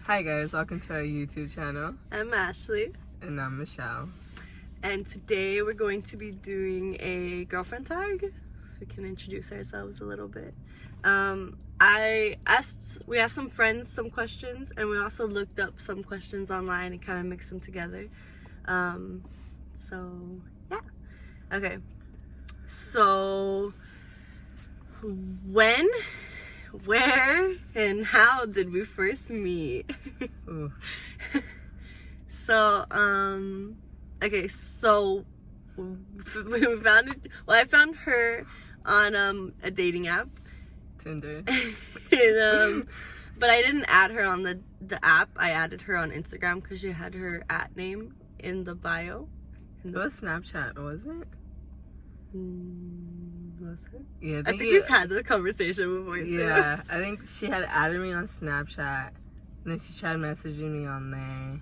Hi guys, welcome to our YouTube channel. I'm Ashley. And I'm Michelle. And today we're going to be doing a girlfriend tag. We can introduce ourselves a little bit. We asked some friends some questions, and we also looked up some questions online and kind of mixed them together. So yeah. Okay. So when, where, and how did we first meet? Ooh. So, okay, so we found it. Well, I found her on a dating app, Tinder. and, but I didn't add her on the app. I added her on Instagram because she had her @ name in the bio. It was Snapchat, wasn't it? Was it? Yeah, I think we've had this conversation before. Yeah, I think she had added me on Snapchat, and then she tried messaging me on there.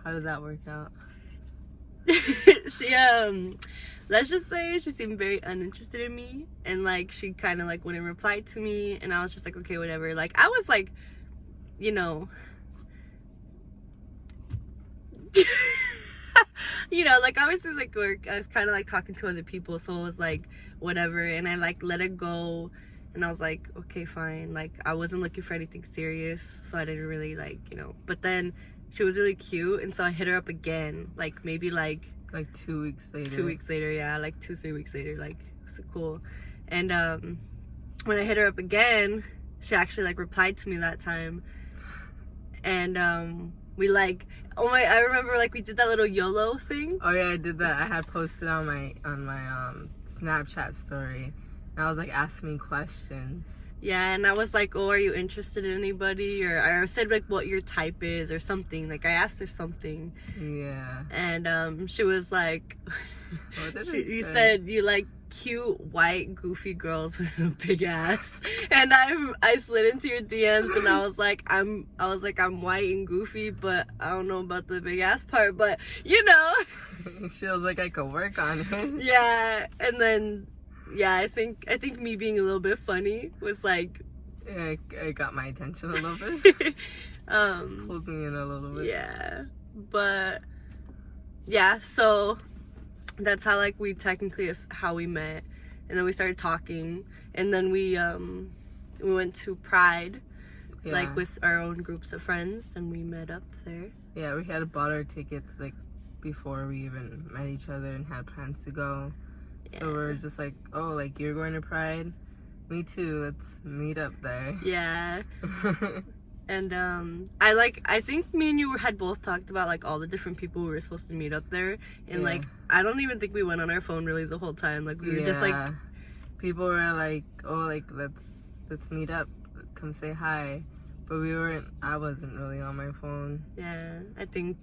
How did that work out? She let's just say she seemed very uninterested in me, and like she kind of like wouldn't reply to me, and I was just like, okay, whatever. Like I was like, you know like obviously like work, I was kind of like talking to other people, so it was like whatever, and I like let it go, and I was like, okay, fine. Like I wasn't looking for anything serious, so I didn't really like, but then she was really cute, and so I hit her up again, like maybe like 2 weeks later. 2 weeks later, yeah, like 2-3 weeks later, like so cool. And when I hit her up again, she actually like replied to me that time, and we like, I remember like we did that little YOLO thing. Oh yeah, I did that. I had posted on my Snapchat story, and I was like, ask me questions. Yeah, and I was like, oh, are you interested in anybody? Or I said like what your type is or something. Like I asked her something. Yeah. And she was like, What did you say? said you like cute, white, goofy girls with a big ass. And I slid into your DMs, and I was like, I'm white and goofy, but I don't know about the big ass part, but She was like, I could work on it. Yeah, and then yeah, I think me being a little bit funny was like, Yeah, it got my attention a little bit. Pulled me in a little bit. Yeah, but yeah, so that's how like we technically how we met, and then we started talking, and then we went to Pride, Yeah. like with our own groups of friends, and we met up there. Yeah, we had bought our tickets like before we even met each other and had plans to go. So Yeah. we're just like, oh, like you're going to Pride? Me too. Let's meet up there. Yeah. And I think me and you had both talked about like all the different people we were supposed to meet up there, and Yeah. like I don't even think we went on our phone really the whole time. Like we were just like, people were like, oh, like let's meet up, come say hi, but I wasn't really on my phone. yeah, I think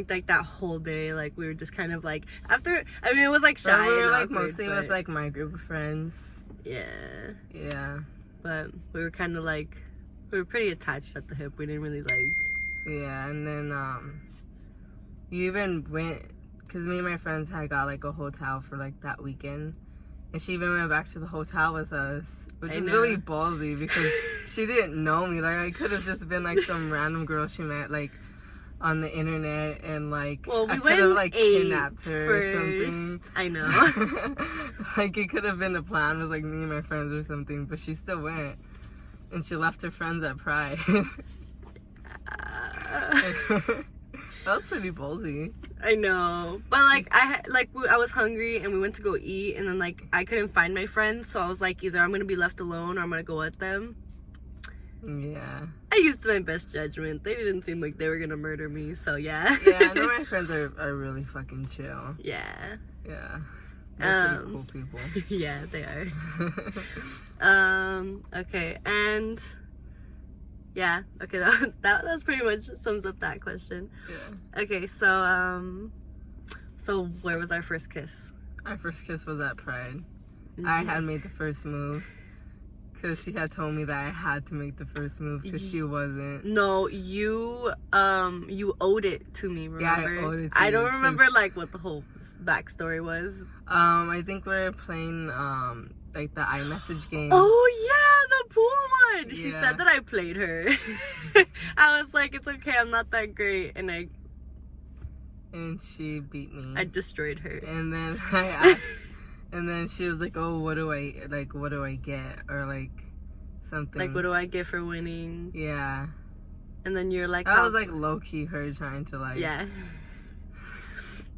like that whole day, like we were just kind of like, after, I mean, it was like shy, But we were and like awkward, mostly but, with like my group of friends. yeah, Yeah. but we were kind of like, we were pretty attached at the hip. We didn't really like, Yeah, and then you even went, because me and my friends had got like a hotel for like that weekend, and she even went back to the hotel with us, which I is know. really ballsy because she didn't know me. Like I could have just been like some random girl she met like on the internet, and like well, we I went could have and like ate kidnapped her first. or something. I know. Like it could have been a plan with like me and my friends or something, but she still went, and she left her friends at Pride. That was pretty ballsy. I know, but like I was hungry, and we went to go eat, and then like I couldn't find my friends, so I was like, either I'm gonna be left alone or I'm gonna go with them. Yeah. I used my best judgment. They didn't seem like they were gonna murder me, so yeah. Yeah, I know my friends are really fucking chill. Yeah. Yeah. They're pretty cool people. Yeah, they are. Okay, and yeah, okay, that pretty much sums up that question. Yeah. Okay, so where was our first kiss? Our first kiss was at Pride. I had made the first move because she had told me that I had to make the first move because she wasn't. No, you owed it to me, remember? Yeah, I owed it to I you, don't 'cause- remember like what the whole backstory was. I think we were playing like the iMessage game. Oh yeah, the pool one. She Yeah. said that I played her. I was like, it's okay, I'm not that great, and And she beat me. I destroyed her. And then I asked, and then she was like, "Oh, what do I get?" Or like something. Like, what do I get for winning? Yeah. And then you're like, That was like low key her trying to like. yeah.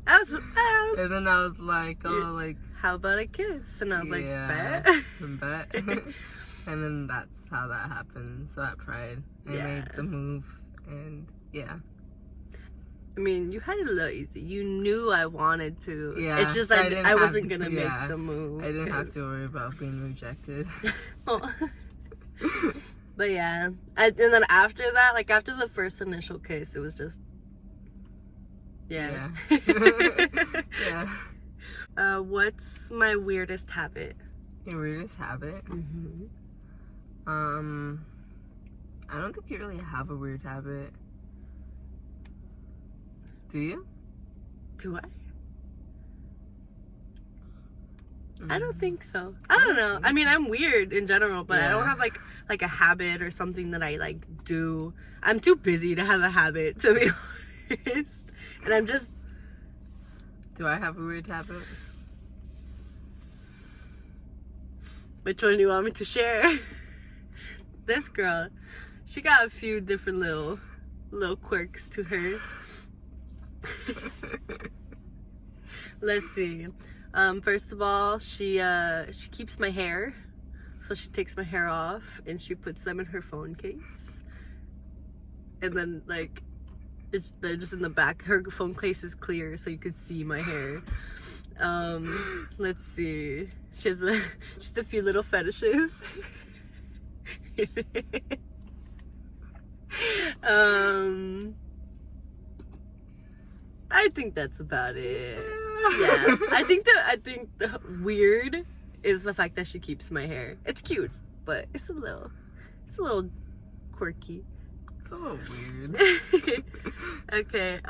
I was, And then I was like, oh, like. how about a kiss? And I was like, Yeah. bet. Bet. And then that's how that happened. So at Pride, I Yeah. made the move, and yeah. I mean, you had it a little easy. You knew I wanted to. Yeah, It's just so I wasn't gonna make the move. I didn't have to worry about being rejected. But yeah, and then after that, like after the first initial kiss, it was just yeah. Yeah. What's my weirdest habit? Your weirdest habit? Mm-hmm. I don't think you really have a weird habit. Do you? Do I? I don't think so. I don't know. I mean, I'm weird in general, but I don't Yeah. have like a habit or something that I like do. I'm too busy to have a habit, to be honest. And I'm just. Do I have a weird habit? Which one do you want me to share? This girl, she got a few different little quirks to her. Let's see. First of all, she keeps my hair, so she takes my hair off and she puts them in her phone case, and then like they're just in the back. Her phone case is clear, so you could see my hair. Let's see. She has just a few little fetishes. I think that's about it. Yeah, I think the weird is the fact that she keeps my hair. It's cute, but it's a little quirky. It's a little weird. Okay.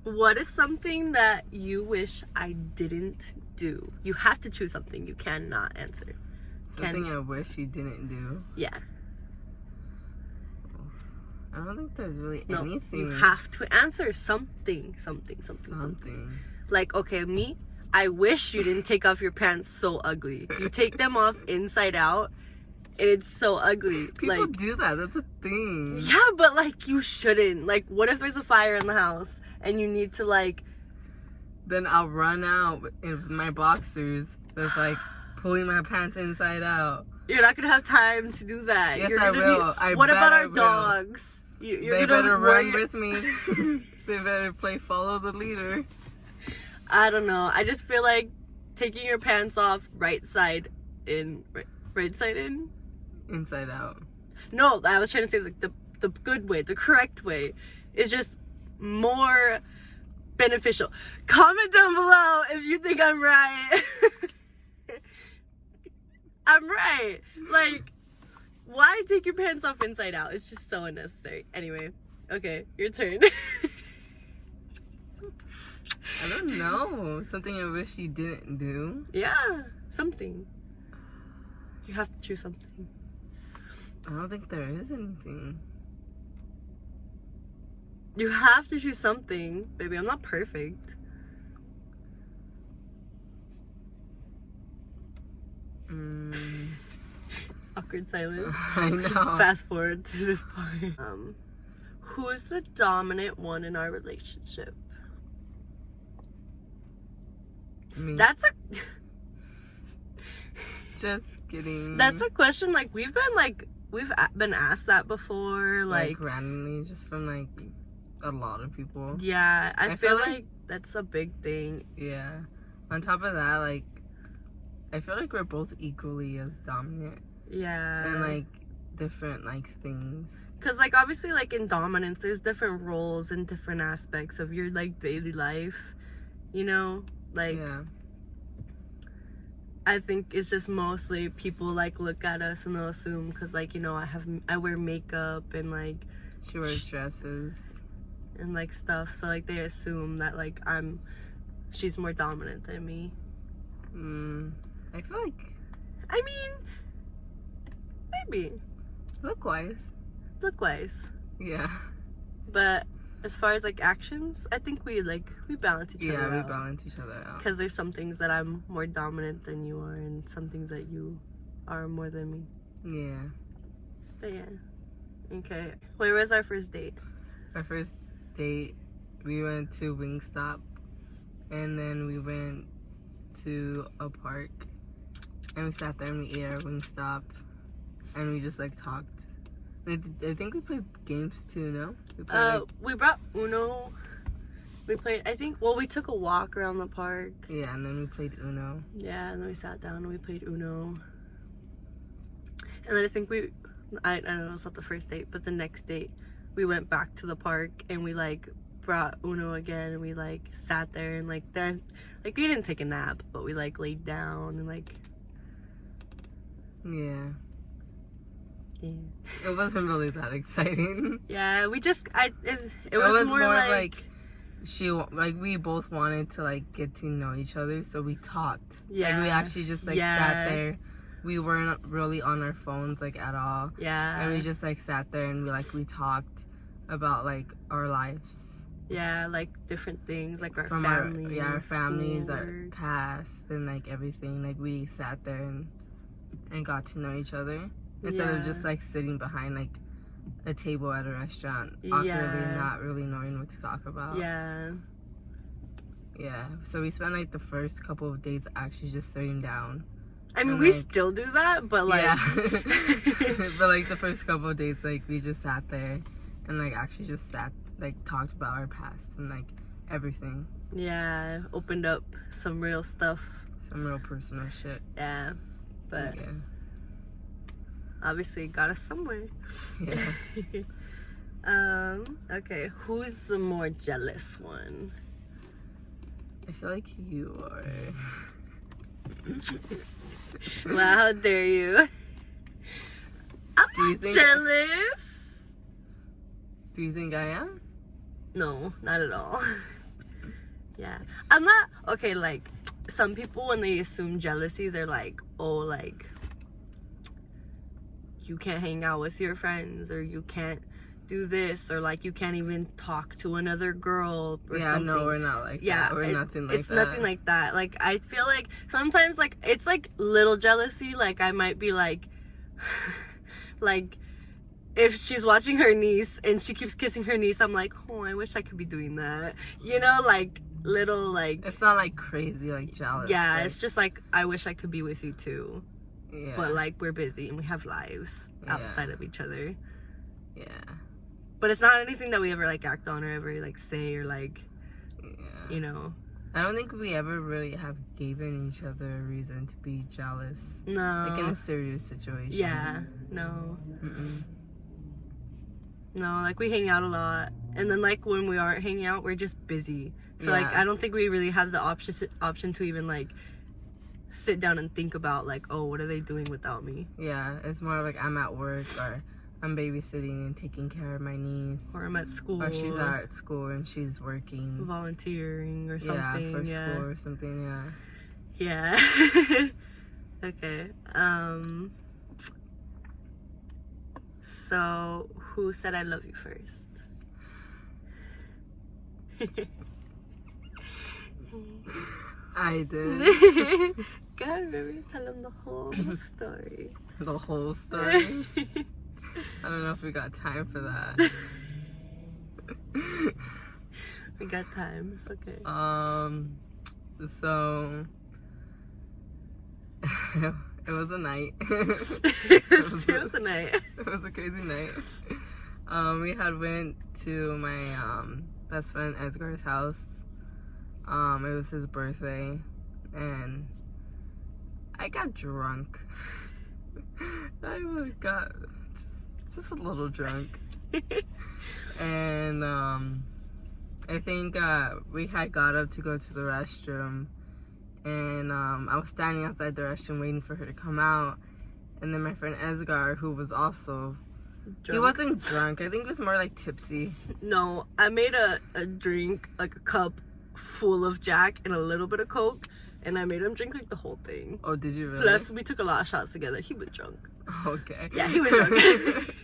What is something that you wish I didn't do? You have to choose something. You cannot answer. Something I wish you didn't do. Yeah. I don't think there's really No, anything. you have to answer something. Like, okay, me, I wish you didn't take off your pants so ugly. You take them off inside out, and it's so ugly. People like, do that. That's a thing. yeah, but like, you shouldn't. Like, what if there's a fire in the house and you need to like? Then I'll run out in my boxers with like pulling my pants inside out. You're not gonna have time to do that. Yes, You're I gonna will. What about our will. dogs? You're They gonna better worry- run with me. They better play follow the leader. I don't know. I just feel like taking your pants off right side in. Right side in? Inside out. No, I was trying to say like the good way, the correct way is just more beneficial. Comment down below if you think I'm right. I'm right. Like, why take your pants off inside out? It's just so unnecessary. Anyway, okay, your turn. I don't know. Something I wish you didn't do. Yeah, something. You have to choose something. I don't think there is anything. You have to choose something. Baby, I'm not perfect. Awkward silence. I know. Just fast forward to this part. Who's the dominant one in our relationship? Me. That's a Just kidding. that's a question like we've been asked that before. Like randomly, just from like a lot of people. yeah, I feel feel like that's a big thing. Yeah. On top of that, like, I feel like we're both equally as dominant Yeah. and like different like things. Cause like obviously like in dominance there's different roles and different aspects of your like daily life, you know, like Yeah. I think it's just mostly people like look at us and they'll assume because like, you know, I wear makeup and like She wears dresses. and like stuff, so like they assume that like she's more dominant than me. I feel like I mean, Maybe. Look-wise. Look-wise. Yeah. But as far as like actions, I think we balance each other out. Yeah, we balance each other out. Because there's some things that I'm more dominant than you are, and some things that you are more than me. Yeah. But yeah. Okay. Where was our first date? Our first date, we went to Wingstop, and then we went to a park, and we sat there and we ate our Wingstop, and we just like talked. I think we played games too, no? We brought Uno. We played, we took a walk around the park. Yeah, and then we played Uno. Yeah, and then we sat down and we played Uno. And then I think I don't know, it's not the first date, but the next date, we went back to the park and we like brought Uno again, and we like sat there and like then, like we didn't take a nap, but we like laid down and like. Yeah. Yeah. It wasn't really that exciting. Yeah, we just, it was more like we both wanted to like get to know each other, so we talked. Yeah. Like we actually just like sat there. We weren't really on our phones like at all. Yeah. And we just like sat there and we talked about like our lives. Yeah, like different things, like our From families. our families, our schoolwork. past, and like everything. Like we sat there and got to know each other. Instead of just like sitting behind like a table at a restaurant, awkwardly, not really knowing what to talk about. Yeah. Yeah. So we spent like the first couple of days actually just sitting down. I mean, and, we like, still do that, but like. Yeah. But like the first couple of days, like we just sat there and like actually just talked about our past and like everything. Yeah, opened up some real stuff. Some real personal shit. Yeah. But. Yeah. Obviously, it got us somewhere. Yeah. Okay, who's the more jealous one? I feel like you are. Well, how dare you? I'm Do you not think- jealous. Do you think I am? No, not at all. Yeah. I'm not, okay, like, some people when they assume jealousy, they're like, oh, like, you can't hang out with your friends, or you can't do this, or like you can't even talk to another girl or something. No, we're not like that. We're nothing like that. It's nothing like that. Like I feel like sometimes like it's like little jealousy. Like I might be like like if she's watching her niece and she keeps kissing her niece, I'm like, oh, I wish I could be doing that. You know, like little like. It's not like crazy like jealous. Yeah, like, it's just like I wish I could be with you too. Yeah. But like we're busy and we have lives outside of each other. Yeah. But it's not anything that we ever like act on or ever like say or like, you know. I don't think we ever really have given each other a reason to be jealous. No. Like in a serious situation. Yeah. No. Mm-mm. No, like we hang out a lot. And then like when we aren't hanging out, we're just busy. So like I don't think we really have the option to even like sit down and think about like, oh, what are they doing without me? Yeah, it's more like I'm at work or I'm babysitting and taking care of my niece. Or I'm at school. Or she's at school and she's working. Volunteering or something. Yeah, for school or something, yeah. Yeah. Okay. So, who said I love you first? I did. Go ahead, baby. Tell them the whole story. The whole story? I don't know if we got time for that. We got time. It's okay. So it was a night. It was a night. It was a crazy night. We had went to my best friend Edgar's house. It was his birthday, and I got drunk. I got just a little drunk. And I think we had got up to go to the restroom, and I was standing outside the restroom waiting for her to come out, and then my friend Edgar, who was also drunk. He wasn't drunk, I think he was more like tipsy. No, I made a drink, like a cup full of Jack and a little bit of Coke, and I made him drink like the whole thing. Oh, did you really? Plus we took a lot of shots together. He was drunk. Okay. Yeah, he was drunk.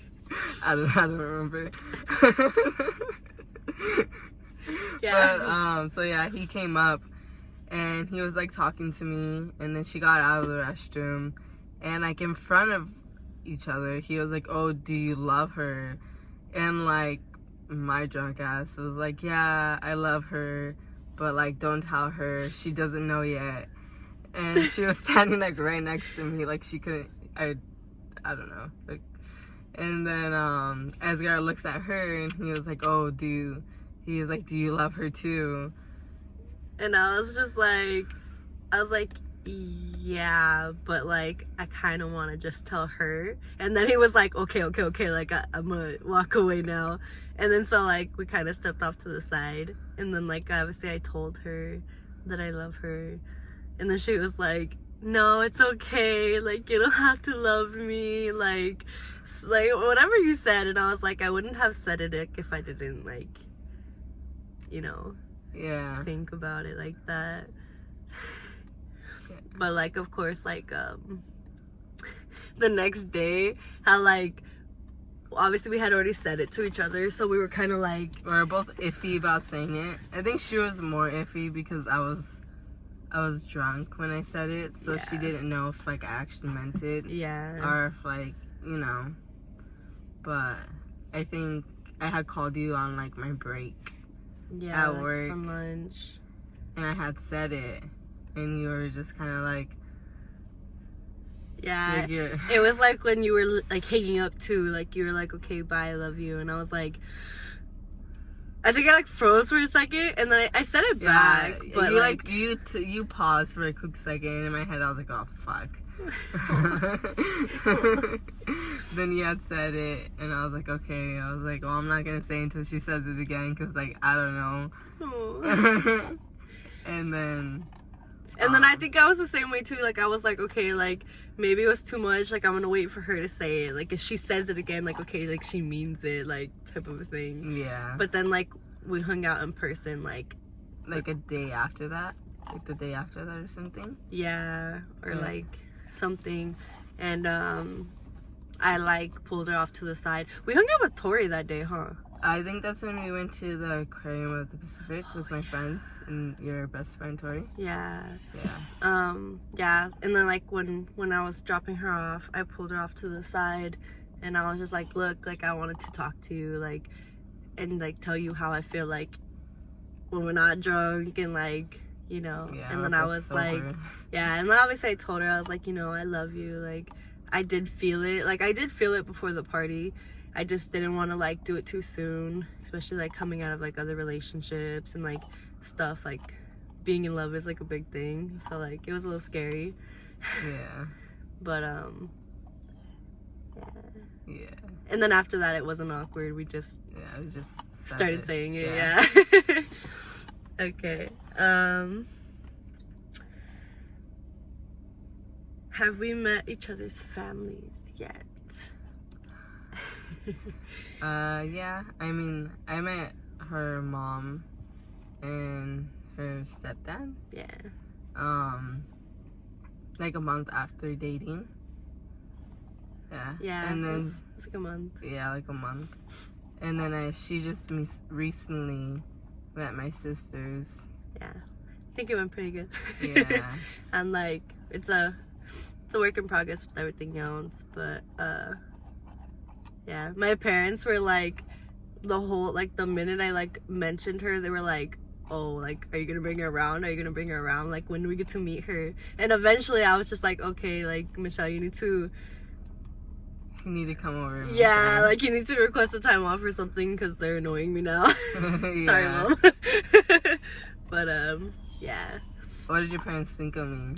I don't remember. Yeah. But so yeah, he came up and he was like talking to me, and then she got out of the restroom, and like in front of each other, he was like, "Oh, do you love her?" And like my drunk ass was like, "Yeah, I love her, but like don't tell her, she doesn't know yet." And she was standing like right next to me, like she couldn't. I don't know. Like, and then Asghar looks at her and he was like, "Oh, do you love her too?" And I was like, yeah, but like I kind of want to just tell her. And then he was like, okay, like I'm gonna walk away now. And then so like we kind of stepped off to the side, and then like obviously I told her that I love her, and then she was like, no, it's okay, like you don't have to love me, like whatever you said. And I was like, I wouldn't have said it if I didn't like, you know, Yeah. think about it like that. But like of course like the next day, how like obviously we had already said it to each other, so we were kind of like, We were both iffy about saying it. I think she was more iffy because I was drunk when I said it, so she Yeah. didn't know if like I actually meant it yeah, or if like, you know. But I think I had called you on like my break yeah, at like, work. on lunch. and I had said it, and you were just kind of like, Yeah, like you're, it was like when you were like hanging up too, like you were like, okay, bye, I love you. And I was like, I think I like froze for a second, and then I said it back, but you like, you paused for a quick second, and in my head I was like, oh fuck. Then you had said it, and I was like, okay. I was like, well, I'm not gonna say until she says it again, because like I don't know. oh. And then I think I was the same way too. Like I was like, okay, like maybe it was too much. Like I'm gonna wait for her to say it. Like if she says it again, like okay, like she means it, like type of a thing. yeah, But then like we hung out in person, like a day after that, like the day after that or something. yeah, or Yeah. like something, and I like pulled her off to the side. We hung out with Tori that day, huh? I think that's when we went to the Aquarium of the Pacific with my friends and your best friend Tori. Yeah. Yeah. Yeah, and then like when I was dropping her off, I pulled her off to the side, and I was just like, look, like I wanted to talk to you, like, and like tell you how I feel like when we're not drunk, and like, you know. Yeah. And then we're I both was sober. like, yeah, and then obviously I told her, I was like, you know, I love you, like I did feel it, like I did feel it before the party. I just didn't want to like do it too soon, especially like coming out of like other relationships and like stuff, like being in love is like a big thing, so like it was a little scary. Yeah. But Yeah. and then after that it wasn't awkward, we just Yeah. We just said started it. saying it. Yeah. Yeah. Okay. Have we met each other's families yet? Yeah. I mean, I met her mom and her stepdad. Yeah. Like a month after dating. Yeah. Yeah. And then it's like a month. yeah, like a month. And then she just recently met my sisters. Yeah. I think it went pretty good. Yeah. And like it's a work in progress with everything else, but yeah, my parents were like, the whole like the minute I like mentioned her, they were like, oh, like are you gonna bring her around, like when do we get to meet her? And eventually I was just like, okay, like Michelle, you need to come over. yeah, like you need to request a time off or something, because they're annoying me now. Sorry, Yeah. Mom. But yeah, What did your parents think of me?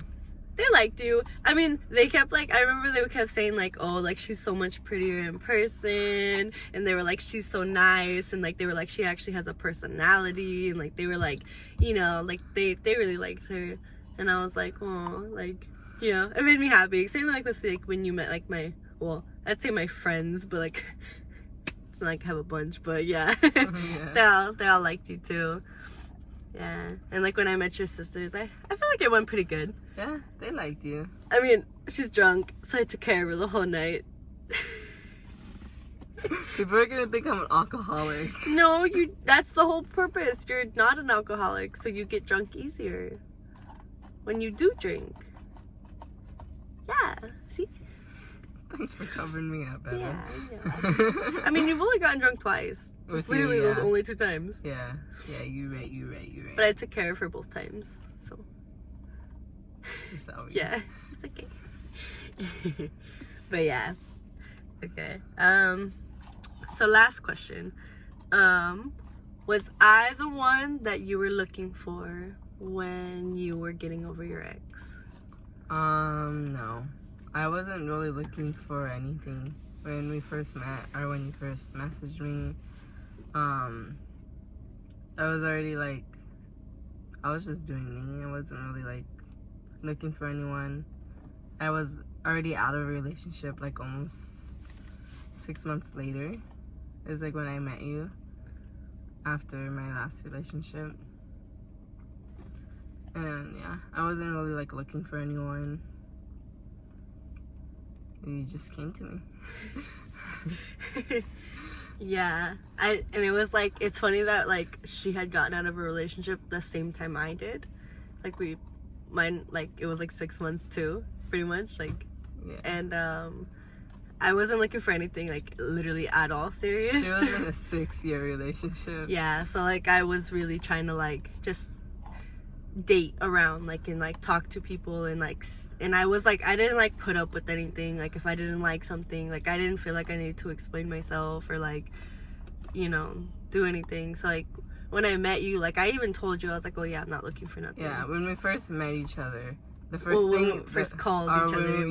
they liked you. I mean, they kept like, I remember they kept saying like, oh, like she's so much prettier in person, and they were like, she's so nice, and like they were like, she actually has a personality, and like they were like, you know, like they really liked her. And I was like, oh, like, you know, it made me happy. Same like with like when you met like my, well, I'd say my friends, but like like have a bunch, but yeah. Yeah. they all liked you too. Yeah. And like when I met your sisters, I feel like it went pretty good. Yeah, they liked you. I mean, she's drunk, so I took care of her the whole night. People are gonna think I'm an alcoholic. No, that's the whole purpose. You're not an alcoholic, so you get drunk easier when you do drink. Yeah, see? Thanks for covering me up, Evan. Yeah, I know. I mean, you've only gotten drunk twice. With Literally you, those yeah. only 2 times. Yeah, you right. But I took care of her both times, so So, yeah, it's okay. But yeah, okay. So last question. Was I the one that you were looking for when you were getting over your ex? No. I wasn't really looking for anything when we first met, or when you first messaged me. I was already like, I was just doing me. I wasn't really like looking for anyone. I was already out of a relationship like almost 6 months later. It was like when I met you after my last relationship. And yeah, I wasn't really like looking for anyone. You just came to me. Yeah, and it was like, it's funny that like she had gotten out of a relationship the same time I did. Like mine, like it was like 6 months too, pretty much, like. Yeah. And I wasn't looking for anything like literally at all serious. She was in a 6-year relationship. Yeah, so like I was really trying to like just date around, like, and like talk to people, and like, and I was like, I didn't like put up with anything. Like if I didn't like something, like I didn't feel like I needed to explain myself or like, you know, do anything. So like when I met you, like I even told you, I was like, oh yeah, I'm not looking for nothing. Yeah, when we first met each other, the first when thing we first called each other,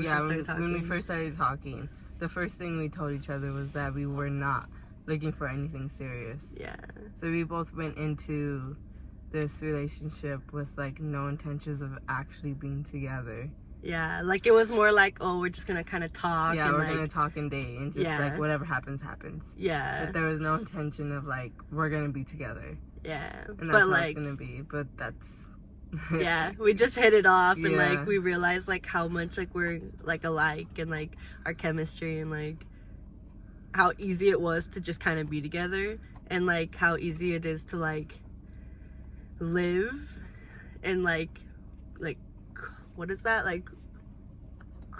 when we first started talking, the first thing we told each other was that we were not looking for anything serious. Yeah. So we both went into this relationship with like no intentions of actually being together. Yeah, like it was more like, oh, we're just gonna kind of talk. Yeah, and we're like, gonna talk and date and just like whatever happens happens. Yeah. But there was no intention of like we're gonna be together. Yeah. And that's but how like, it's gonna be. But that's yeah, we just hit it off, and Yeah. like we realized like how much like we're like alike, and like our chemistry, and like how easy it was to just kind of be together, and like how easy it is to like live and like what is that, like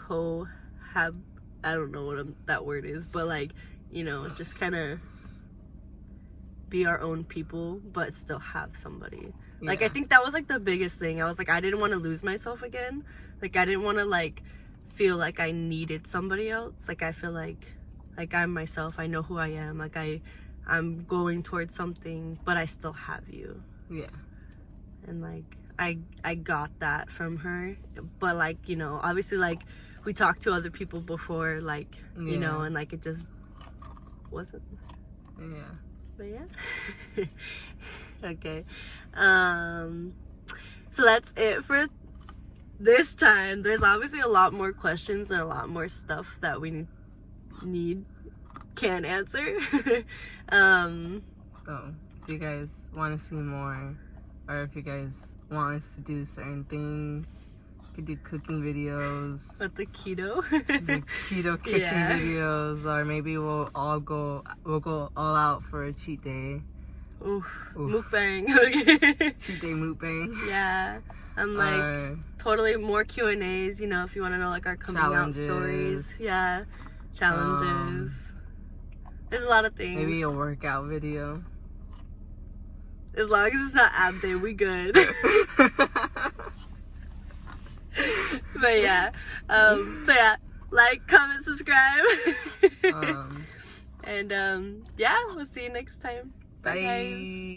I don't know what that word is, but like, you know, just kind of be our own people but still have somebody. Yeah. Like I think that was like the biggest thing. I was like, I didn't want to lose myself again. Like I didn't want to like feel like I needed somebody else. Like I feel like I'm myself. I know who I am. Like I'm going towards something, but I still have you. Yeah. And like I got that from her. But like, you know, obviously like we talked to other people before, like, you know, and like it just wasn't. Yeah. But yeah. Okay. So that's it for this time. There's obviously a lot more questions and a lot more stuff that we can't answer. So if you guys want to see more, or if you guys want us to do certain things, we could do cooking videos, With the keto. the keto cooking Yeah. videos, or maybe we'll go all out for a cheat day. Oof. Oof. Mukbang. Cheat day mukbang. Yeah. And like Or totally more Q&As, you know, if you want to know like our coming out stories. Challenges. Yeah. Challenges. There's a lot of things. maybe a workout video. As long as it's not ab day, we good. But yeah. So yeah. Like, comment, subscribe. um, And yeah, we'll see you next time. Bye, guys. bye.